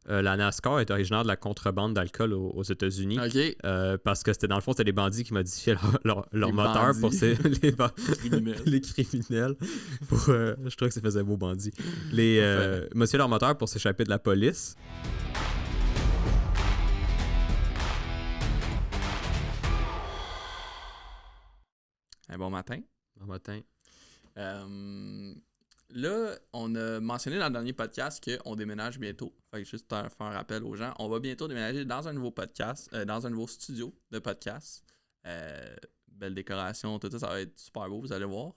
La NASCAR est originaire de la contrebande d'alcool aux États-Unis. OK. Parce que dans le fond, c'était des bandits qui modifiaient leur Les moteur pour bandits. Criminels. les criminels. Je trouve que ça faisait beau bandit. Modifiaient leur moteur pour s'échapper de la police. Un bon matin. Bon matin. Là, on a mentionné dans le dernier podcast qu'on déménage bientôt. Fait que juste faire un rappel aux gens. On va bientôt déménager dans un nouveau podcast, dans un nouveau studio de podcast. Belle décoration, tout ça, ça va être super beau, vous allez voir.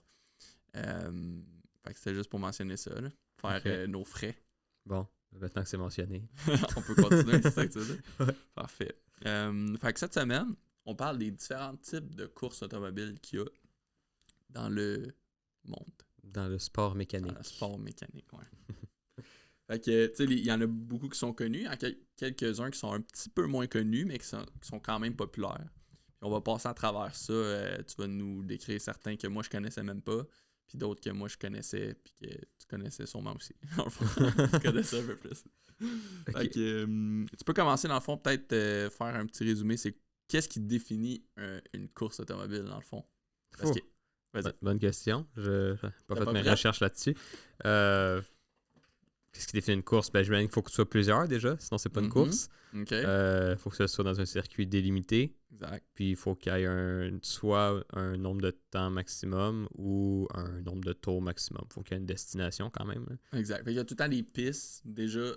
Fait que c'était juste pour mentionner ça, là. Faire nos frais. Bon, maintenant que c'est mentionné. On peut continuer, c'est ça que tu veux dire? Ouais. Parfait. Fait que cette semaine, on parle des différents types de courses automobiles qu'il y a dans le monde. Dans le sport mécanique. Dans le sport mécanique, ouais. Fait que, tu sais, il y en a beaucoup qui sont connus, quelques-uns qui sont un petit peu moins connus, mais qui sont quand même populaires. Puis on va passer à travers ça. Tu vas nous décrire certains que moi je connaissais même pas, puis d'autres que moi je connaissais, puis que tu connaissais sûrement aussi. Dans le fond, tu connaissais un peu plus. Okay. Fait que, tu peux commencer, dans le fond, peut-être faire un petit résumé. C'est qu'est-ce qui définit une course automobile, dans le fond? Parce que, vas-y. Bonne question. Je n'ai pas fait mes recherches là-dessus. Qu'est-ce qui définit une course? Ben, j'imagine qu'il faut que ce soit plusieurs déjà, sinon c'est pas une course. Okay. Faut que ce soit dans un circuit délimité. Exact. Puis il faut qu'il y ait soit un nombre de temps maximum ou un nombre de tours maximum. Il faut qu'il y ait une destination quand même. Là. Exact. Il y a tout le temps des pistes déjà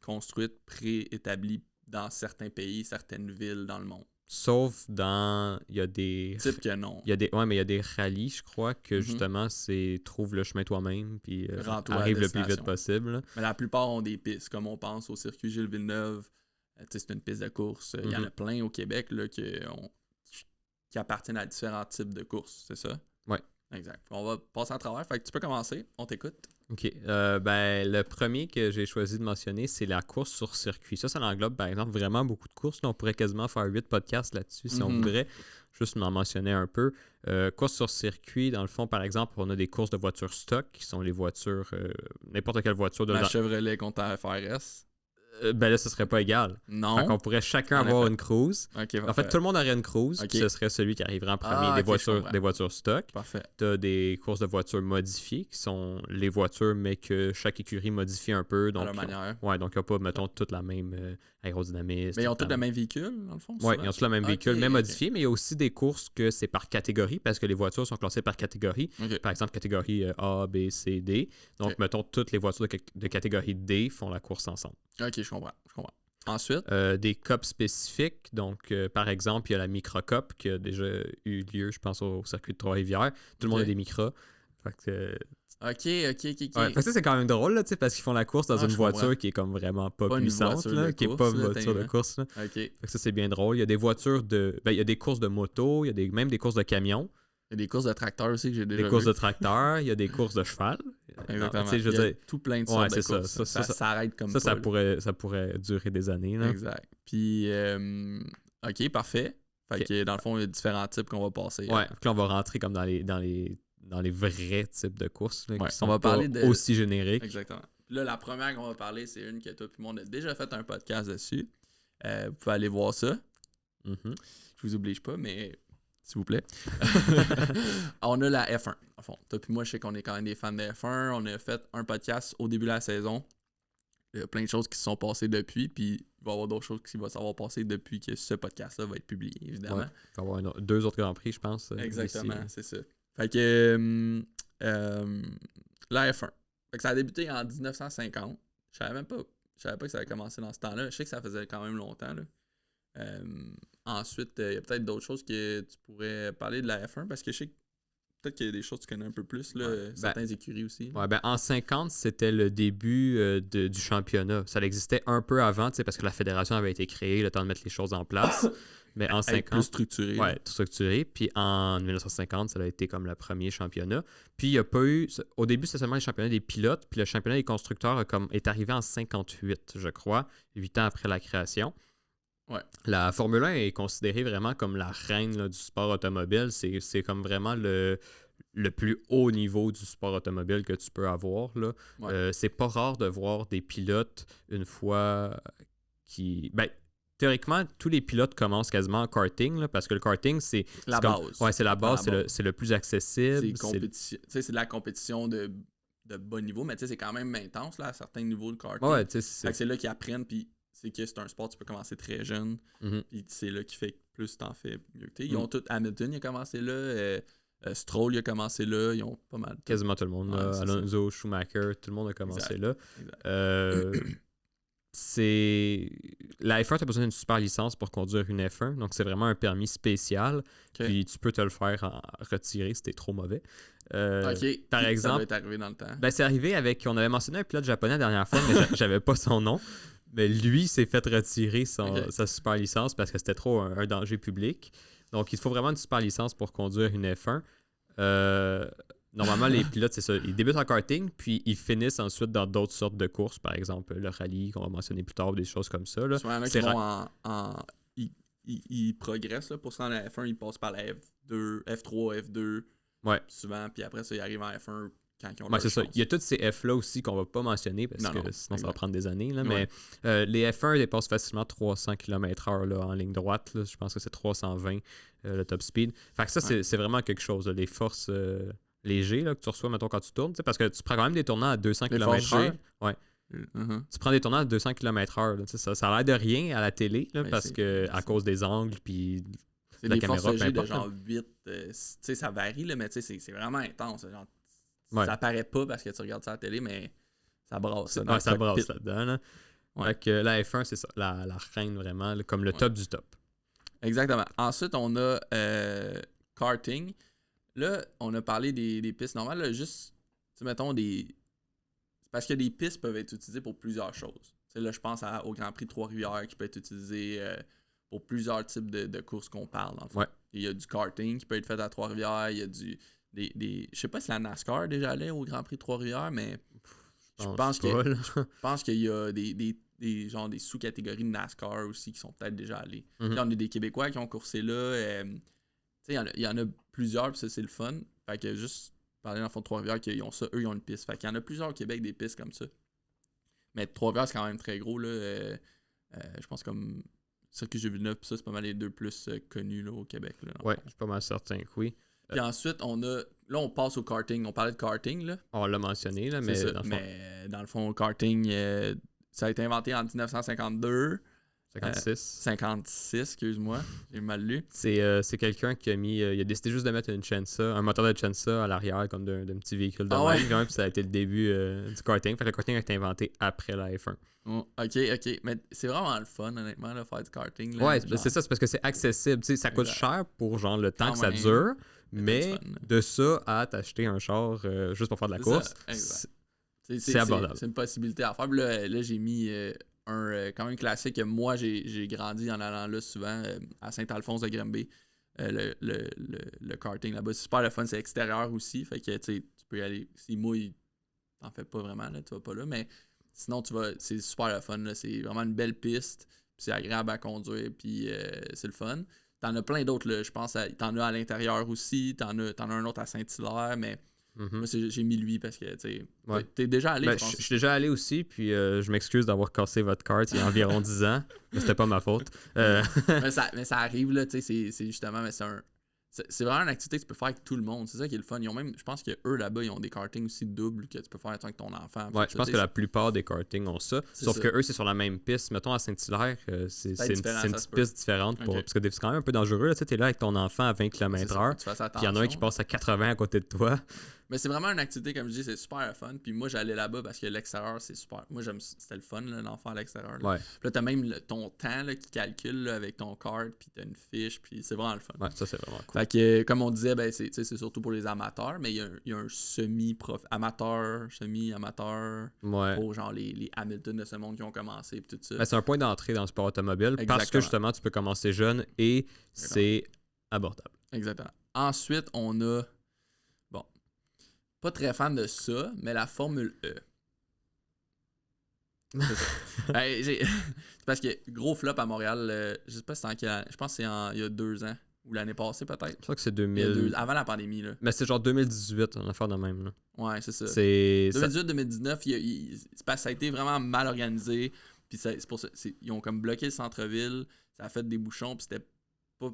construites, préétablies dans certains pays, certaines villes dans le monde. Sauf dans... Il y a des... Type que non. Mais il y a des rallyes, je crois, que justement, c'est trouve le chemin toi-même, puis arrive le plus vite possible. Là. Mais la plupart ont des pistes, comme on pense au circuit Gilles Villeneuve. C'est une piste de course. Il y en a plein au Québec là, qui appartiennent à différents types de courses, c'est ça? Oui. Exact. On va passer à travers. Fait que tu peux commencer. On t'écoute. OK. Le premier que j'ai choisi de mentionner, c'est la course sur circuit. Ça englobe, par exemple, vraiment beaucoup de courses. Là, on pourrait quasiment faire 8 podcasts là-dessus si on voudrait. Juste m'en mentionner un peu. Course sur circuit, dans le fond, par exemple, on a des courses de voitures stock, qui sont les voitures, n'importe quelle voiture. La Chevrolet contre la FRS. Là, ce serait pas égal. Non. Fait qu'on pourrait chacun avoir une cruise. Okay, en fait, tout le monde aurait une cruise, puis ce serait celui qui arriverait en premier des voitures stock. Parfait. T'as des courses de voitures modifiées, qui sont les voitures, mais que chaque écurie modifie un peu. Donc, à leur manière. Donc, ils n'ont pas, mettons, toute la même aérodynamisme. Mais ils ont tous le même véhicule, dans le fond? Oui, ils ont tous le même véhicule, mais modifié. Mais il y a aussi des courses que c'est par catégorie, parce que les voitures sont classées par catégorie. Par exemple, catégorie A, B, C, D. Donc, mettons, toutes les voitures de catégorie D font la course ensemble. OK, je comprends. Ensuite? Des cups spécifiques. Donc, par exemple, il y a la Micra Cup qui a déjà eu lieu, je pense, au circuit de Trois-Rivières. Tout le monde a des Micras. Fait que... OK. Ouais, fait que ça, c'est quand même drôle, là, parce qu'ils font la course dans une voiture qui est comme vraiment pas puissante, qui n'est pas une voiture de course. Là. OK. Fait que ça, c'est bien drôle. Il y a des voitures il y a des courses de moto, il y a même des courses de camions. Il y a des courses de tracteurs aussi que j'ai déjà Des courses de tracteurs, il y a des courses de cheval. Exactement. Non, je veux dire, tout plein de sortes de courses. Ça s'arrête comme ça. Ça pourrait durer des années. Là. Exact. Puis, OK, parfait. Fait que dans le fond, il y a différents types qu'on va passer. Ouais, puis là, on va rentrer comme dans les vrais types de courses là, qui sont on va pas parler aussi génériques. Exactement. Là, la première qu'on va parler, c'est une que toi et moi, on a déjà fait un podcast dessus. Vous pouvez aller voir ça. Je vous oblige pas, mais s'il vous plaît. On a la F1. En fond, toi et moi, je sais qu'on est quand même des fans de F1. On a fait un podcast au début de la saison. Il y a plein de choses qui se sont passées depuis, puis il va y avoir d'autres choses qui vont s'avoir passé depuis que ce podcast-là va être publié, évidemment. Ouais, il va y avoir 2 autres Grands Prix, je pense. Exactement, c'est ça. Fait que la F1. Fait que ça a débuté en 1950. Je savais pas que ça avait commencé dans ce temps-là. Je sais que ça faisait quand même longtemps. Là. Ensuite, il y a peut-être d'autres choses que tu pourrais parler de la F1 parce que je sais que peut-être qu'il y a des choses que tu connais un peu plus, là, certains écuries aussi. Ouais, en 50, c'était le début du championnat. Ça existait un peu avant, parce que la fédération avait été créée, le temps de mettre les choses en place. Mais en 50, plus structuré. Ouais, tout structuré. Puis en 1950, ça a été comme le premier championnat. Puis il n'y a pas eu... Au début, c'était seulement le championnat des pilotes. Puis le championnat des constructeurs est arrivé en 58, je crois, 8 ans après la création. Ouais. La Formule 1 est considérée vraiment comme la reine là, du sport automobile. C'est comme vraiment le le plus haut niveau du sport automobile que tu peux avoir. Là. Ouais. C'est pas rare de voir des pilotes une fois qui... Ben, théoriquement, tous les pilotes commencent quasiment en karting, là, parce que le karting, c'est base. Ouais, c'est la base, La base. c'est le plus accessible. C'est de la compétition de bas niveau, mais c'est quand même intense là, à certains niveaux de karting. Ouais, c'est là qu'ils apprennent, puis c'est que c'est un sport, tu peux commencer très jeune, puis c'est là qui fait que plus t'en fais mieux. Ils ont tout, Hamilton, il a commencé là, Stroll, il a commencé là, ils ont pas mal. Quasiment tout le monde, là, Alonso, Schumacher, tout le monde a commencé là. La F1, tu as besoin d'une super licence pour conduire une F1, donc c'est vraiment un permis spécial, puis tu peux te le faire retirer si t'es trop mauvais. Par exemple, ça va être arrivé dans le temps. Ben, c'est arrivé avec, on avait mentionné un pilote japonais la dernière fois, mais j'avais pas son nom, mais lui s'est fait retirer sa super licence parce que c'était trop un danger public. Donc il faut vraiment une super licence pour conduire une F1. Normalement, les pilotes, c'est ça. Ils débutent en karting, puis ils finissent ensuite dans d'autres sortes de courses, par exemple le rallye qu'on va mentionner plus tard, des choses comme ça. Là. Souvent, ils progressent là, pour se rendre à la F1, ils passent par la F2, F3, F2. Ouais. Souvent, puis après ça, ils arrivent en F1 quand ils ont c'est ça. Il y a toutes ces F-là aussi qu'on va pas mentionner parce que sinon ça va prendre des années. Là, ouais. Mais les F1 dépassent facilement 300 km/h là, en ligne droite. Là. Je pense que c'est 320 le top speed. Fait que ça, c'est vraiment quelque chose. Là. Les forces légers là, que tu reçois, mettons, quand tu tournes. Parce que tu prends quand même des tournants à 200 km/h. Ouais. Tu prends des tournants à 200 km/h. Là, ça a l'air de rien à la télé là, parce que à cause des angles puis la caméra. C'est de genre 8. Ça varie, là, mais c'est vraiment intense. Genre, ça apparaît pas parce que tu regardes ça à la télé, mais ça brasse. Ça brasse là-dedans. Là. Ouais. Donc, la F1, c'est ça. La reine vraiment, là, comme le top du top. Exactement. Ensuite, on a karting. Là, on a parlé des pistes normales. Là, juste, mettons, parce que des pistes peuvent être utilisées pour plusieurs choses. Là, je pense au Grand Prix de Trois-Rivières qui peut être utilisé pour plusieurs types de courses qu'on parle. En fait. Ouais. Il y a du karting qui peut être fait à Trois-Rivières. Il y a je sais pas si la NASCAR déjà allait au Grand Prix de Trois-Rivières, mais je pense qu'il y a des sous-catégories de NASCAR aussi qui sont peut-être déjà allées. Là, on a des Québécois qui ont coursé là. Il y en a plusieurs, puis ça, c'est le fun. Fait que juste parler dans le fond de Trois-Rivières qu'ils ont ça, eux, ils ont une piste. Fait qu'il y en a plusieurs au Québec, des pistes comme ça. Mais Trois-Rivières, c'est quand même très gros, là. Je pense comme Circuit Villeneuve, puis ça, c'est pas mal les deux plus connus là, au Québec. Là, ouais, je suis pas mal certain que oui. Puis ensuite, on passe au karting. On parlait de karting, là. On l'a mentionné, là, mais dans le fond, le karting, ça a été inventé en 1952. 56, excuse-moi, j'ai mal lu. C'est quelqu'un qui il a décidé juste de mettre un moteur de Chensa à l'arrière comme d'un petit véhicule de même, puis ça a été le début du karting. Fait que le karting a été inventé après la F1. Oh, ok. Mais c'est vraiment le fun, honnêtement, de faire du karting. Là, ouais, c'est ça, c'est parce que c'est accessible. T'sais, ça coûte cher pour genre le temps que ça dure, mais de ça à t'acheter un char juste pour faire de la course, c'est abordable. C'est une possibilité à faire. Là j'ai mis quand même classique que moi j'ai grandi en allant là souvent à Saint-Alphonse-de-Granby. Le karting là-bas, c'est super le fun, c'est extérieur aussi. Fait que tu peux y aller. Si mouille, t'en fais pas vraiment, là, tu vas pas là. Mais sinon, c'est super le fun. Là, c'est vraiment une belle piste. C'est agréable à conduire. Puis c'est le fun. T'en as plein d'autres, là. Je pense t'en as à l'intérieur aussi. T'en as un autre à Saint-Hilaire, mais. Moi, j'ai mis lui parce que, t'es déjà allé, je pense. Je suis déjà allé aussi, puis je m'excuse d'avoir cassé votre carte il y a environ 10 ans, mais c'était pas ma faute. mais ça arrive, là, tu sais, c'est justement, mais c'est vraiment une activité que tu peux faire avec tout le monde. C'est ça qui est le fun. Ils ont même, je pense qu'eux, là-bas, ils ont des kartings aussi doubles que tu peux faire avec ton enfant. Ouais, je pense que la plupart des kartings ont ça. Sauf que eux, c'est sur la même piste. Mettons à Saint-Hilaire, c'est une petite piste différente. Parce que c'est quand même un peu dangereux. Tu es là avec ton enfant à 20 km/h. Puis il y en a un qui passe à 80 à côté de toi. Mais c'est vraiment une activité, comme je dis, c'est super fun. Puis moi, j'allais là-bas parce que l'extérieur, c'est super. Moi, c'était le fun, là, l'enfant à l'extérieur. Là. Ouais. Puis là, t'as même ton temps là, qui calcule là, avec ton card, puis t'as une fiche, puis c'est vraiment le fun. Ouais, ça, c'est vraiment cool. Fait que, comme on disait, ben, c'est surtout pour les amateurs, mais il y a un semi-amateur pour genre les Hamilton de ce monde qui ont commencé, puis tout ça. Ben, c'est un point d'entrée dans le sport automobile parce que justement, tu peux commencer jeune et c'est abordable. Exactement. Ensuite, on a. Pas très fan de ça, mais la Formule E. C'est parce que gros flop à Montréal, je sais pas si c'est en quelle année, je pense que c'est il y a 2 ans. Ou l'année passée, peut-être. Je crois que c'est 2000. Avant la pandémie, là. Mais c'est genre 2018, on a affaire de même. Là. Ouais, c'est ça. C'est. 2018-2019, ça a été vraiment mal organisé. Puis c'est pour ça. Ils ont comme bloqué le centre-ville. Ça a fait des bouchons. Puis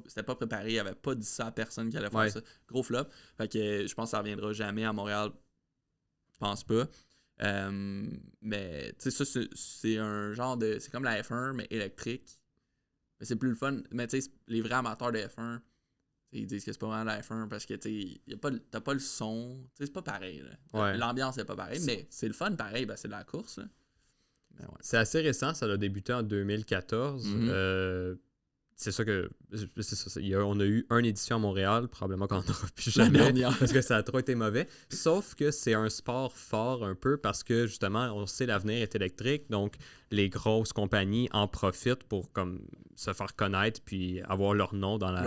c'était pas préparé. Il n'y avait pas dit ça à personne qui allait faire ça. Gros flop. Fait que je pense que ça reviendra jamais à Montréal. Je pense pas. Mais tu sais, ça, c'est un genre de. C'est comme la F1, mais électrique. Mais c'est plus le fun. Mais tu sais, les vrais amateurs de F1, ils disent que c'est pas vraiment la F1 parce que tu sais, t'as pas le son. Tu sais, c'est pas pareil. Là. Ouais. L'ambiance est pas pareille, mais c'est le fun pareil. Ben, c'est de la course. Là. Ouais. C'est assez récent, ça a débuté en 2014. C'est ça que. C'est ça, on a eu une édition à Montréal, probablement qu'on n'en aura plus jamais. Parce que ça a trop été mauvais. Sauf que c'est un sport fort un peu parce que justement, on sait l'avenir est électrique. Donc, les grosses compagnies en profitent pour comme se faire connaître puis avoir leur nom dans la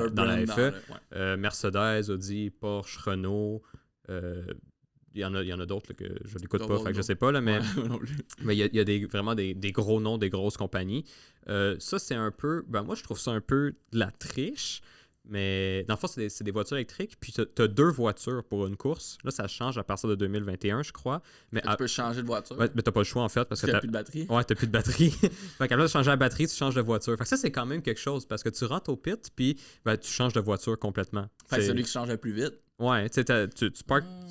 FE. Mercedes, Audi, Porsche, Renault. Il y en a d'autres là, que je n'écoute pas, fait que je sais pas, là, mais il y a vraiment des gros noms, des grosses compagnies. Ça, c'est un peu... Ben, moi, je trouve ça un peu de la triche, mais dans le fond, c'est des voitures électriques, puis tu as 2 voitures pour une course. Là, ça change à partir de 2021, je crois. Mais tu peux changer de voiture. Ouais, mais tu n'as pas le choix, en fait, parce que tu n'as plus de batterie. Ouais, tu n'as plus de batterie. Fait qu'à place de changer la batterie, tu changes de voiture. Fait que ça, c'est quand même quelque chose, parce que tu rentres au pit, puis ben, tu changes de voiture complètement. Fait que c'est celui qui change le plus vite. Ouais, tu sais, tu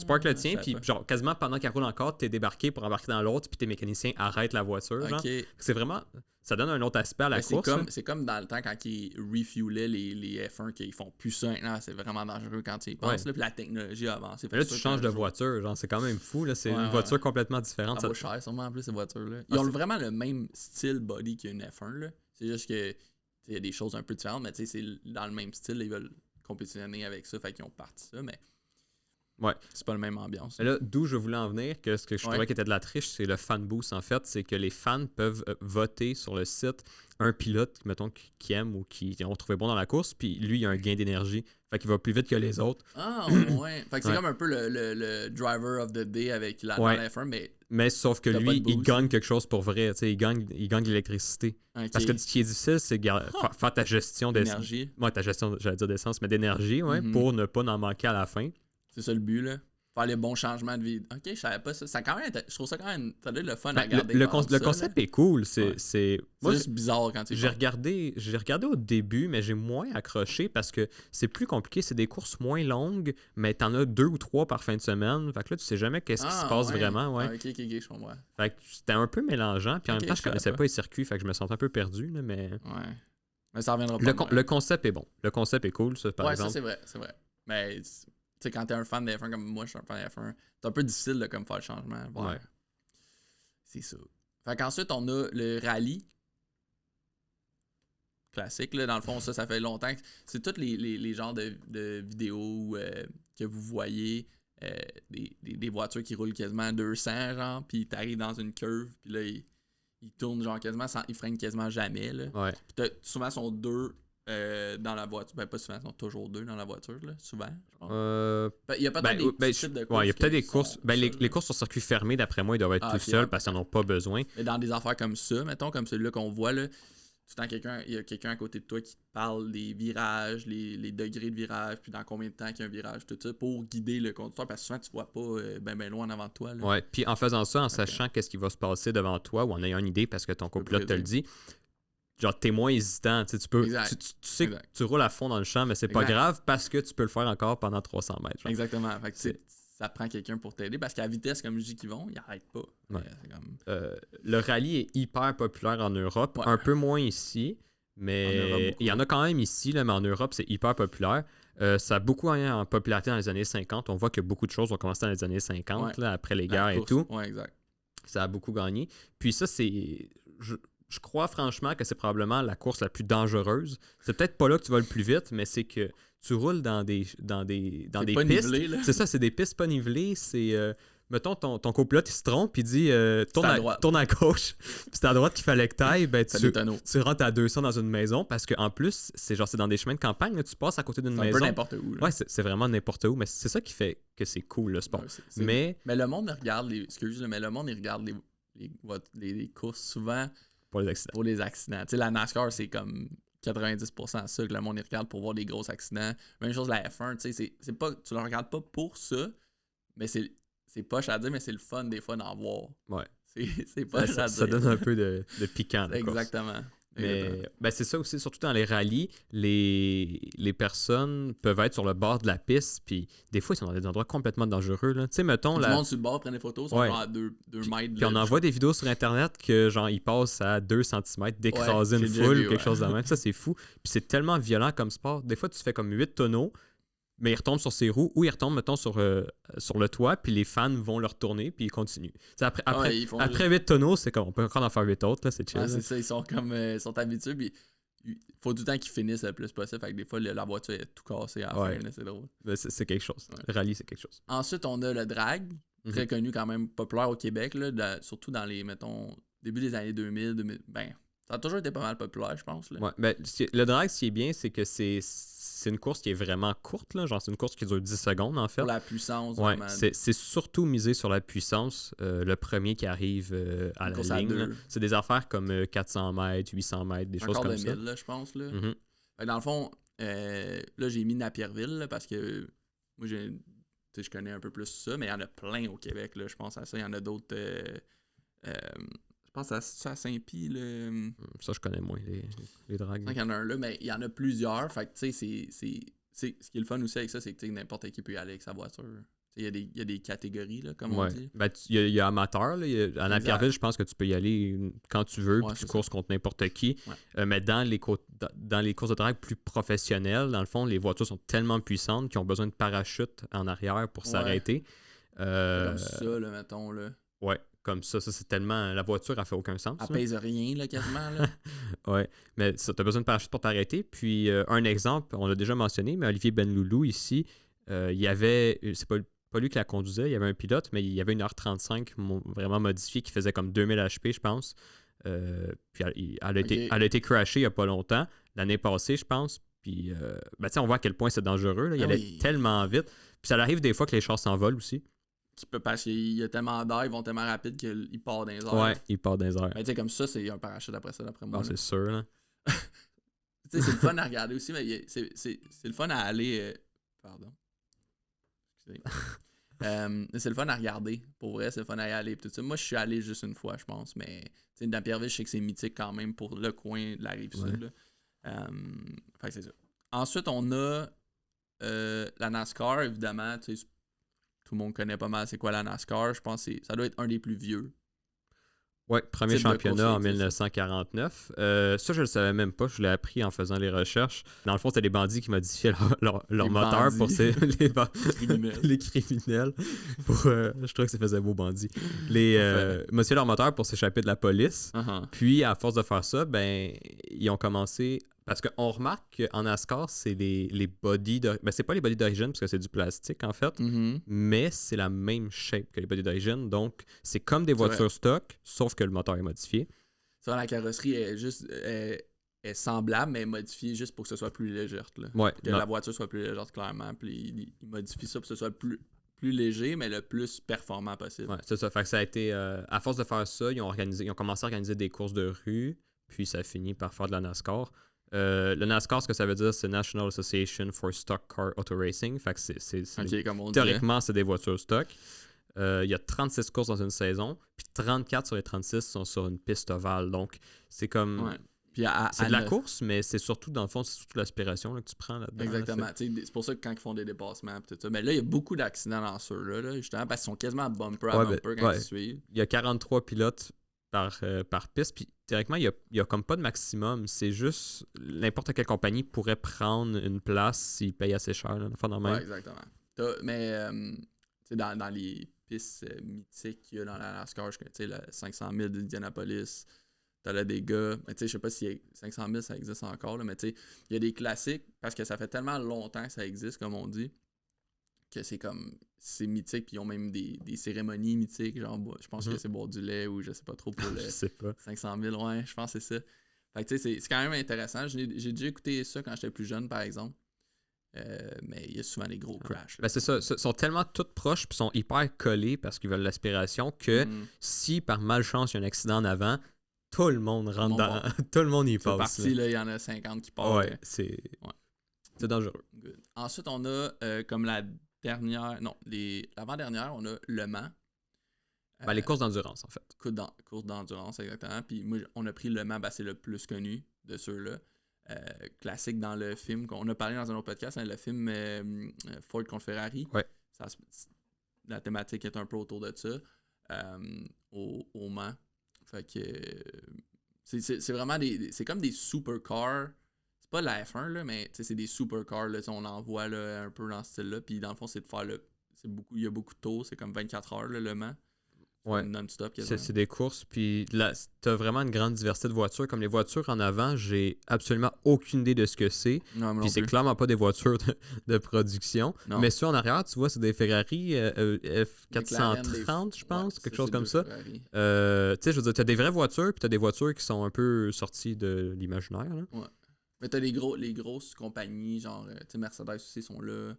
parques le tien, puis genre, quasiment pendant qu'elle roule encore, t'es débarqué pour embarquer dans l'autre, puis tes mécaniciens arrêtent la voiture. Genre. C'est vraiment... Ça donne un autre aspect à la course. C'est comme dans le temps quand ils refuelaient les F1, qu'ils font plus ça maintenant, c'est vraiment dangereux quand ils pensent. Là, puis la technologie a avancé. Mais là, tu changes de voiture, genre, c'est quand même fou. Là, c'est une voiture complètement différente. Ça vaut cher, sûrement, en plus, ces voitures-là. Ils ont vraiment le même style body qu'une F1. Là. C'est juste que il y a des choses un peu différentes, mais tu sais, c'est dans le même style, ils veulent compétitionner avec ça, fait qu'ils ont parti ça, mais c'est pas la même ambiance. Mais là, d'où je voulais en venir, que ce que je trouvais qui était de la triche, c'est le fan boost, en fait, c'est que les fans peuvent voter sur le site un pilote, mettons, qui aime ou qui ont trouvé bon dans la course, puis lui, il a un gain d'énergie. Fait qu'il va plus vite que les autres. Ah, ouais. Fait que c'est comme un peu le driver of the day avec la F1, mais sauf que lui, il gagne quelque chose pour vrai. Il gagne de l'électricité. Okay. Parce que ce qui est difficile, c'est faire ta gestion d'énergie. Ouais, ta gestion, j'allais dire d'essence, mais d'énergie, pour ne pas en manquer à la fin. C'est ça le but, là. Faire les bons changements de vie. Ok, je savais pas ça. Je trouve ça quand même. Ça doit être le fun à regarder. Le concept est cool. C'est juste bizarre quand tu j'ai regardé au début, mais j'ai moins accroché parce que c'est plus compliqué. C'est des courses moins longues, mais t'en as 2 ou 3 par fin de semaine. Fait que là, tu sais jamais qu'est-ce qui se passe vraiment. Ouais. Ok, je comprends. Fait que c'était un peu mélangeant. Puis en même temps, je connaissais pas les circuits. Fait que je me sentais un peu perdu. Là, mais... Ouais. Mais ça reviendra pas. Le concept est bon. Le concept est cool, ça, par exemple. Ouais, ça, c'est vrai. Mais... Tu sais, quand t'es un fan de F1 comme moi, je suis un fan de F1, c'est un peu difficile de comme faire le changement. Ouais. C'est ça. Fait qu'ensuite, on a le rallye. Classique, là. Dans le fond, ça fait longtemps. C'est tous les genres de vidéos que vous voyez. Des voitures qui roulent quasiment 200, genre, puis t'arrives dans une curve, puis là, ils tournent genre quasiment, ils freinent quasiment jamais, là. Ouais. Puis souvent, sont 2... dans la voiture. Ben, pas souvent, ils sont toujours 2 dans la voiture, là, souvent. Il y a peut-être des types de courses. Il y a peut-être des courses. Les courses sur circuit fermé, d'après moi, ils doivent être tout seuls parce qu'ils n'en ont pas besoin. Mais dans des affaires comme ça, mettons, comme celui-là qu'on voit, là, tout le temps, il y a quelqu'un à côté de toi qui te parle des virages, les degrés de virage, puis dans combien de temps qu'il y a un virage, tout ça, pour guider le conducteur, parce que souvent, tu vois pas ben loin en avant de toi. Là. Ouais, puis en faisant ça, en sachant qu'est-ce qui va se passer devant toi, ou en ayant une idée parce que ton copilote te le dit, genre, t'es moins hésitant. Tu sais que tu roules à fond dans le champ, mais c'est pas grave parce que tu peux le faire encore pendant 300 mètres. Genre. Exactement. Fait que ça prend quelqu'un pour t'aider parce qu'à la vitesse, comme je dis qu'ils vont, ils n'arrêtent pas. Ouais. Le rallye est hyper populaire en Europe, un peu moins ici, mais il y en a quand même ici, là, mais en Europe, c'est hyper populaire. Ça a beaucoup en popularité dans les années 50. On voit que beaucoup de choses ont commencé dans les années 50, là, après les guerres et tout. Ouais, exact. Ça a beaucoup gagné. Puis ça, c'est... Je crois franchement que c'est probablement la course la plus dangereuse. C'est peut-être pas là que tu vas le plus vite, mais c'est que tu roules dans des pistes. Nivelé, là. C'est ça, c'est des pistes pas nivelées. C'est, mettons, ton copilote, il se trompe, il dit tourne à gauche. Puis c'est à droite qu'il fallait que t'ailles. Ben, tu rentres à 200 dans une maison parce qu'en plus, c'est dans des chemins de campagne. Là, tu passes à côté d'une maison. C'est un peu n'importe où. Là. Ouais, c'est vraiment n'importe où. Mais c'est ça qui fait que c'est cool, le sport. Ouais, mais le monde regarde les courses souvent pour les accidents. Tu sais, la NASCAR, c'est comme 90% ça que le monde y regarde pour voir des gros accidents. Même chose la F1, tu sais, c'est pas, tu le regardes pas pour ça, mais c'est poche à dire, mais c'est le fun des fois d'en voir. Ouais. C'est poche à dire. Ça donne un peu de piquant. Exactement. Mais ben c'est ça aussi, surtout dans les rallyes, les personnes peuvent être sur le bord de la piste, puis des fois, ils sont dans des endroits complètement dangereux. Tu sais, mettons... Tout le monde sur le bord prend des photos, ils sont genre à 2 mètres. Puis on envoie des vidéos sur Internet que, genre, ils passent à 2 cm d'écraser une foule ou quelque chose de même. Ça, c'est fou. Puis c'est tellement violent comme sport. Des fois, tu fais comme 8 tonneaux, mais il retombe sur ses roues ou il retombe, mettons, sur le toit, puis les fans vont le retourner, puis ils continuent. Après 8 tonneaux, c'est comme, on peut encore en faire 8 autres, là, c'est chill. C'est ça, ils sont comme sont habitués, puis il faut tout le temps qu'ils finissent le plus possible. Fait que des fois, la voiture est tout cassée à la fin, là, c'est drôle. C'est quelque chose. Le rallye, c'est quelque chose. Ensuite, on a le drag, très connu quand même, populaire au Québec, là, surtout dans les, mettons, début des années 2000, ben, ça a toujours été pas mal populaire, je pense. Là. Ouais, ben, le drag, ce qui est bien, c'est que c'est une course qui est vraiment courte, là. Genre, c'est une course qui dure 10 secondes, en fait. Pour la puissance, ouais, vraiment. C'est surtout misé sur la puissance. Le premier qui arrive à la ligne, c'est des affaires comme 400 mètres, 800 mètres, des choses comme ça. 1000, là, je pense. Là. Fait que dans le fond, là, j'ai mis Napierville, là, parce que moi, je connais un peu plus ça, mais il y en a plein au Québec, là, je pense à ça. Il y en a d'autres... je pense à Saint-Pie. Ça, je connais moins, les dragues. Il y en a un là, mais il y en a plusieurs. Fait que, tu sais, ce qui est le fun aussi avec ça, c'est que n'importe qui peut y aller avec sa voiture. Il y a des catégories, là, comme on dit. Ben, il y a amateur. Là, à Napierville, je pense que tu peux y aller quand tu veux, puis tu courses contre n'importe qui. Ouais. Mais dans les courses de drague plus professionnelles, dans le fond, les voitures sont tellement puissantes qu'ils ont besoin de parachutes en arrière pour s'arrêter. Comme ça, là, mettons. Là. Ouais. Comme ça, c'est tellement... La voiture, elle fait aucun sens. Elle pèse rien, là, quasiment, là. Ouais, mais tu as besoin de parachute pour t'arrêter. Puis, un exemple, on l'a déjà mentionné, mais Olivier Benloulou, ici, il y avait... C'est pas lui qui la conduisait, il y avait un pilote, mais il y avait une R35 vraiment modifiée qui faisait comme 2000 HP, je pense. Puis, elle a été crashée il n'y a pas longtemps, l'année passée, je pense. Puis, ben, on voit à quel point c'est dangereux. Là. Il allait tellement vite. Puis, ça arrive des fois que les chars s'envolent aussi. Parce qu'il y a tellement d'air, ils vont tellement rapide qu'il part dans les airs. Ouais, il part dans les airs. Mais tu sais, comme ça, c'est un parachute après ça, d'après moi. Ah, c'est sûr, là. Tu sais, c'est le fun à regarder aussi, mais c'est le fun à aller... Pardon. Excusez. C'est le fun à regarder. Pour vrai, c'est le fun à y aller. Tout ça. Moi, je suis allé juste une fois, je pense. Mais Napierville, je sais que c'est mythique quand même pour le coin de la Rive-Sud. Fait que c'est ça. Ensuite, on a la NASCAR, évidemment. Tu sais, tout le monde connaît pas mal c'est quoi la NASCAR. Je pense que ça doit être un des plus vieux. Oui, premier championnat en 1949. Ça, je le savais même pas. Je l'ai appris en faisant les recherches. Dans le fond, c'était les bandits qui modifiaient leur moteur pour les criminels. Je trouvais que ça faisait beau bandit. Modifiaient leur moteur pour s'échapper de la police. Puis, à force de faire ça, ben, ils ont commencé... Parce qu'on remarque qu'en NASCAR, c'est les bodies d'origine. Ben, c'est pas les bodies d'origine parce que c'est du plastique, en fait. Mais c'est la même shape que les bodies d'origine. Donc, c'est comme des voitures stock, sauf que le moteur est modifié. Ça, la carrosserie est semblable, mais modifiée juste pour que ce soit plus légère. Là. Ouais, que la voiture soit plus légère, clairement. Puis, ils modifient ça pour que ce soit plus léger, mais le plus performant possible. Ouais, c'est ça. Fait que ça a été... à force de faire ça, ils ont commencé à organiser des courses de rue. Puis, ça a fini par faire de la NASCAR. Le NASCAR, ce que ça veut dire, c'est National Association for Stock Car Auto Racing. Fait que théoriquement, c'est des voitures stock. Il y a 36 courses dans une saison, puis 34 sur les 36 sont sur une piste ovale. Donc, c'est comme... Ouais. Puis c'est de la course, mais c'est surtout, dans le fond, c'est surtout l'aspiration là, que tu prends là-dedans. Exactement. Là, c'est pour ça que quand ils font des dépassements, tout ça. Mais là, il y a beaucoup d'accidents dans ceux-là, justement, parce qu'ils sont quasiment bumper à bumper quand ils suivent. Il y a 43 pilotes par piste, puis théoriquement, il y a comme pas de maximum. C'est juste n'importe quelle compagnie pourrait prendre une place s'ils payent assez cher. Ouais, exactement. Mais dans les pistes mythiques qu'il y a dans la NASCAR, le 500 000 d'Indianapolis, t'as là des gars, mais tu sais, je sais pas si 500 000 ça existe encore, là, mais tu sais, il y a des classiques parce que ça fait tellement longtemps que ça existe, comme on dit, que c'est mythique, puis ils ont même des cérémonies mythiques, genre, je pense que c'est boire du lait ou je sais pas trop pour le 500 000, ouais, je pense que c'est ça. Fait que tu sais, c'est quand même intéressant. J'ai déjà écouté ça quand j'étais plus jeune, par exemple. Mais il y a souvent des gros crashs. Ben c'est ça. Ils sont tellement toutes proches puis sont hyper collés parce qu'ils veulent l'aspiration que si par malchance il y a un accident en avant, tout le monde rentre dans... tout le monde y C'est passe. parti, là, il y en a 50 qui passent. Ouais, c'est dangereux. Good. Ensuite, on a comme la dernière... Non, l'avant-dernière, on a Le Mans. Les courses d'endurance, en fait. Course d'endurance, exactement. Puis moi, on a pris Le Mans, c'est le plus connu de ceux-là. Classique dans le film qu'on a parlé dans un autre podcast, hein, le film Ford contre Ferrari. Ouais. La thématique est un peu autour de ça au Mans. Fait que c'est vraiment c'est comme des supercars. C'est pas la F1 là, mais c'est des supercars là, on en voit là, un peu dans ce style là. Puis dans le fond, c'est de faire il y a beaucoup de tours, c'est comme 24 heures là, Le Mans. Ouais. Non-stop. C'est des courses, puis là, t'as vraiment une grande diversité de voitures. Comme les voitures en avant, j'ai absolument aucune idée de ce que c'est. Puis c'est clairement pas des voitures de production. Non. Mais ceux en arrière, tu vois, c'est des Ferrari F430, je pense, quelque chose comme ça. Tu sais, je veux dire, t'as des vraies voitures, puis t'as des voitures qui sont un peu sorties de l'imaginaire. Là. Ouais. Mais t'as les grosses compagnies, genre, tu sais, Mercedes aussi sont là.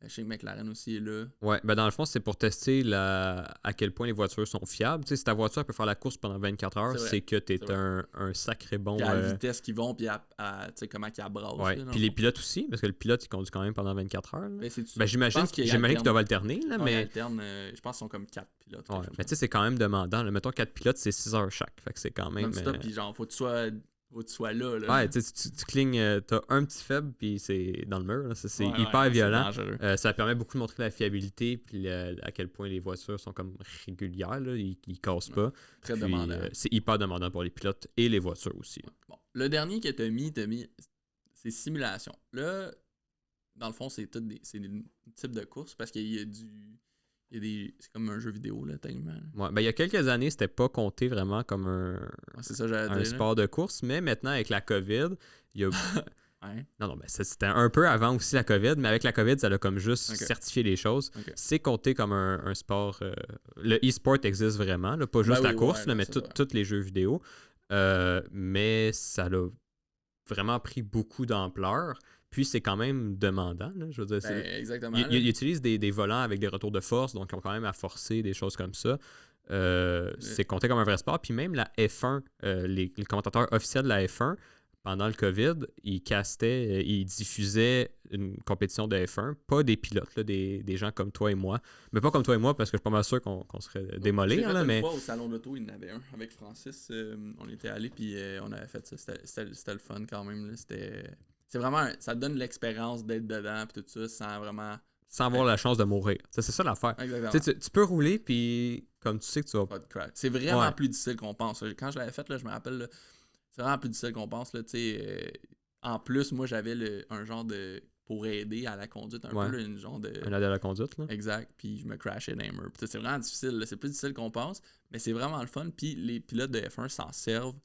Chez McLaren aussi est là. Ouais, ben dans le fond, c'est pour tester à quel point les voitures sont fiables. Tu sais, si ta voiture peut faire la course pendant 24 heures, c'est que t'es un sacré bon... Puis à la vitesse qu'ils vont, puis tu sais, comment qu'ils abrassent. Ouais, puis les pilotes aussi, parce que le pilote, il conduit quand même pendant 24 heures. Ben, j'imagine qu'ils doivent alterner, là, mais... je pense qu'ils sont comme 4 pilotes. Ouais, mais tu sais, c'est quand même demandant. Là. Mettons 4 pilotes, c'est 6 heures chaque. Fait que c'est quand même... Non-stop, puis genre, faut que tu sois là. Ouais, tu clignes, t'as un petit faible, puis c'est dans le mur. Là. C'est hyper violent. Ça permet beaucoup de montrer la fiabilité, puis à quel point les voitures sont comme régulières. Là. Ils cassent pas. Très demandant. C'est hyper demandant pour les pilotes et les voitures aussi. Bon. Le dernier que t'as mis, c'est simulation. Là, dans le fond, c'est des types de courses, parce qu'il y a c'est comme un jeu vidéo, là, tellement. Ouais, ben, il y a quelques années, c'était pas compté vraiment comme un sport de course, mais maintenant, avec la COVID, il y a... ouais. Non, ben, c'était un peu avant aussi la COVID, mais avec la COVID, ça a comme juste certifié les choses. C'est compté comme un sport... le e-sport existe vraiment, là, pas juste la course, là, mais tous les jeux vidéo. Mais ça a vraiment pris beaucoup d'ampleur. Puis c'est quand même demandant. Là, je veux dire, exactement. Ils utilisent des volants avec des retours de force, donc ils ont quand même à forcer des choses comme ça. C'est compté comme un vrai sport. Puis même la F1, les commentateurs officiels de la F1, pendant le COVID, ils diffusaient une compétition de F1, pas des pilotes, là, des gens comme toi et moi. Mais pas comme toi et moi, parce que je suis pas mal sûr qu'on serait démolis. Une fois au salon d'auto, il y en avait un avec Francis. On était allés, puis on avait fait ça. C'était le fun quand même. Là. C'est vraiment... Ça te donne l'expérience d'être dedans, puis tout ça, sans avoir la chance de mourir. C'est ça l'affaire. Exactement. Tu peux rouler, puis comme tu sais que tu vas... Pas de crack. C'est vraiment plus difficile qu'on pense. Quand je l'avais fait, là, je me rappelle... Là, c'est vraiment plus difficile qu'on pense. Là, en plus, moi, j'avais un genre de... Pour aider à la conduite, un peu, là, une genre de... Un aide à la conduite, là. Exact. Puis je me crashais dans les murs. C'est vraiment difficile. Là. C'est plus difficile qu'on pense, mais c'est vraiment le fun. Puis les pilotes de F1 s'en servent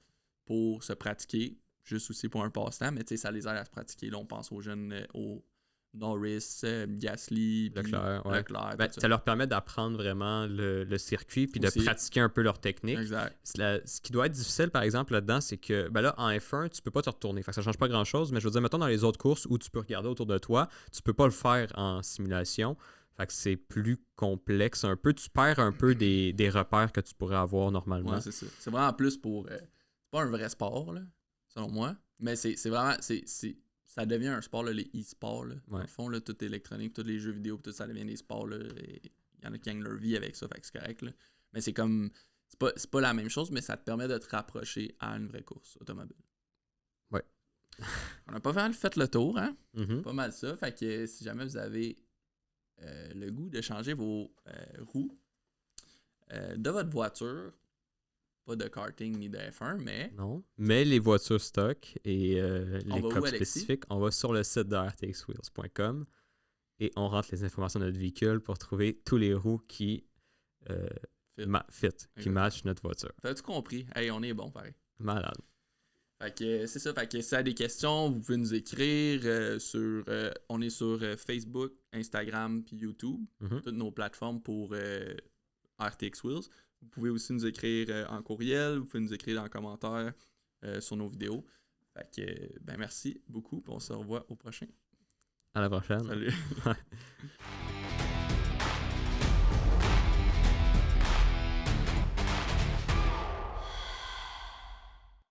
pour se pratiquer, juste aussi pour un passe-temps, mais ça les aide à se pratiquer. Là, on pense aux jeunes... aux Norris, Gasly, Leclerc. Leclerc ça leur permet d'apprendre vraiment le circuit puis de pratiquer un peu leur technique. Exact. Ce qui doit être difficile, par exemple, là-dedans, c'est que là, en F1, tu peux pas te retourner. Fait que ça change pas grand-chose, mais je veux dire, mettons dans les autres courses où tu peux regarder autour de toi, tu peux pas le faire en simulation. Fait que c'est plus complexe un peu. Tu perds un peu des repères que tu pourrais avoir normalement. Ouais, c'est ça. C'est vraiment plus pour... c'est pas un vrai sport, là, selon moi, mais c'est vraiment... Ça devient un sport, là, les e-sports. Là. Dans le fond, là, tout électronique, tous les jeux vidéo, tout ça devient des sports. Il y en a qui gagnent leur vie avec ça, fait que c'est correct. Là. Mais c'est comme... C'est pas la même chose, mais ça te permet de te rapprocher à une vraie course automobile. Ouais. On a pas mal fait le tour, hein? Mm-hmm. Pas mal ça. Fait que si jamais vous avez le goût de changer vos roues de votre voiture, pas de karting ni de F1, mais... Non, mais les voitures stock et les coques spécifiques, on va sur le site de rtxwheels.com et on rentre les informations de notre véhicule pour trouver tous les roues qui qui matchent notre voiture. T'as-tu compris? Hey, on est bon, pareil. Malade. Fait que c'est ça. Fait que si vous avez des questions, vous pouvez nous écrire on est sur Facebook, Instagram puis YouTube. Mm-hmm. Toutes nos plateformes pour RTX Wheels. Vous pouvez aussi nous écrire en courriel. Vous pouvez nous écrire en commentaire sur nos vidéos. Fait que merci beaucoup. On se revoit au prochain. À la prochaine. Salut.